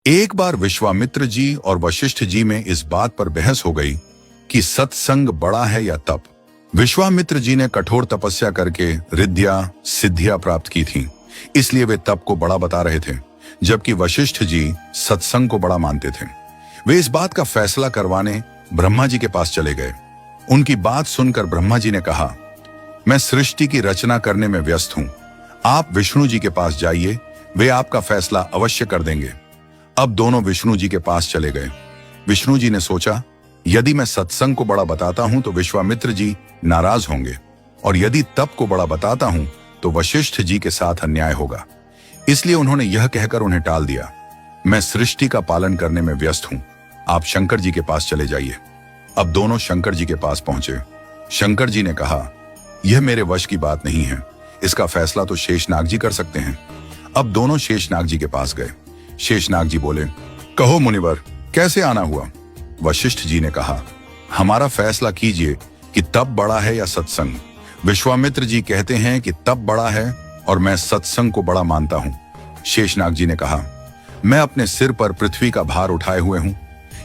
एक बार विश्वामित्र जी और वशिष्ठ जी में इस बात पर बहस हो गई कि सत्संग बड़ा है या तप। विश्वामित्र जी ने कठोर तपस्या करके रिद्धियां सिद्धियां प्राप्त की थीं, इसलिए वे तप को बड़ा बता रहे थे, जबकि वशिष्ठ जी सत्संग को बड़ा मानते थे। वे इस बात का फैसला करवाने ब्रह्मा जी के पास चले गए। उनकी बात सुनकर ब्रह्मा जी ने कहा, मैं सृष्टि की रचना करने में व्यस्त हूं, आप विष्णु जी के पास जाइए, वे आपका फैसला अवश्य कर देंगे। अब दोनों विष्णु जी के पास चले गए। विष्णु जी ने सोचा, यदि मैं सत्संग को बड़ा बताता हूं तो विश्वामित्र जी नाराज होंगे, और यदि तप को बड़ा बताता हूं तो वशिष्ठ जी के साथ अन्याय होगा। इसलिए उन्होंने यह कहकर उन्हें टाल दिया, मैं सृष्टि का पालन करने में व्यस्त हूं, आप शंकर जी के पास चले जाइए। अब दोनों शंकर जी के पास पहुंचे। शंकर जी ने कहा, यह मेरे वश की बात नहीं है, इसका फैसला तो शेषनाग जी कर सकते हैं। अब दोनों शेषनाग जी के पास गए। शेषनाग जी बोले, कहो मुनिवर, कैसे आना हुआ? वशिष्ठ जी ने कहा, हमारा फैसला कीजिए कि तप बड़ा है या सत्संग। विश्वामित्र जी कहते हैं कि तप बड़ा है और मैं सत्संग को बड़ा मानता हूं। शेषनाग जी ने कहा, मैं अपने सिर पर पृथ्वी का भार उठाए हुए हूं,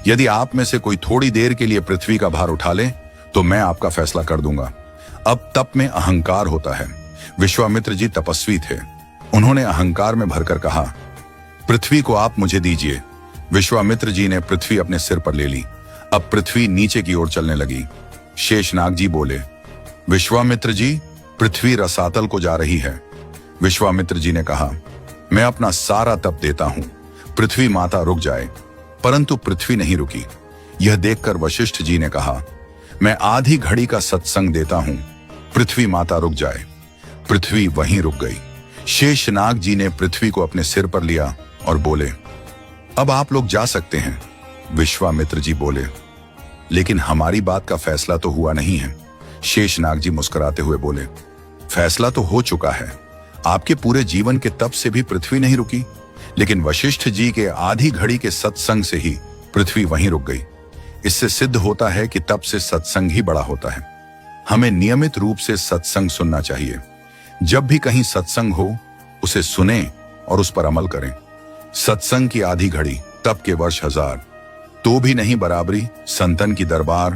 यदि आप में से कोई थोड़ी देर के लिए पृथ्वी का भार उठा ले तो मैं आपका फैसला कर दूंगा। अब तप में अहंकार होता है। विश्वामित्र जी तपस्वी थे, उन्होंने अहंकार में भरकर कहा, पृथ्वी को आप मुझे दीजिए। विश्वामित्र जी ने पृथ्वी अपने सिर पर ले ली। अब पृथ्वी नीचे की ओर चलने लगी। शेषनाग जी बोले, विश्वामित्र जी, पृथ्वी रसातल को जा रही है। विश्वामित्र जी ने कहा, मैं अपना सारा तप देता हूं, पृथ्वी माता रुक जाए। परंतु पृथ्वी नहीं रुकी। यह देखकर वशिष्ठ जी ने कहा, मैं आधी घड़ी का सत्संग देता हूं, पृथ्वी माता रुक जाए। पृथ्वी वहीं रुक गई। शेषनाग जी ने पृथ्वी को अपने सिर पर लिया और बोले, अब आप लोग जा सकते हैं। विश्वामित्र जी बोले, लेकिन हमारी बात का फैसला तो हुआ नहीं है। शेषनाग जी मुस्कुराते हुए बोले, फैसला तो हो चुका है, आपके पूरे जीवन के तप से भी पृथ्वी नहीं रुकी, लेकिन वशिष्ठ जी के आधी घड़ी के सत्संग से ही पृथ्वी वहीं रुक गई। इससे सिद्ध होता है कि तप से सत्संग ही बड़ा होता है। हमें नियमित रूप से सत्संग सुनना चाहिए। जब भी कहीं सत्संग हो, उसे सुने और उस पर अमल करें। सत्संग की आधी घड़ी, तप के वर्ष 1000, तो भी नहीं बराबरी संतन की दरबार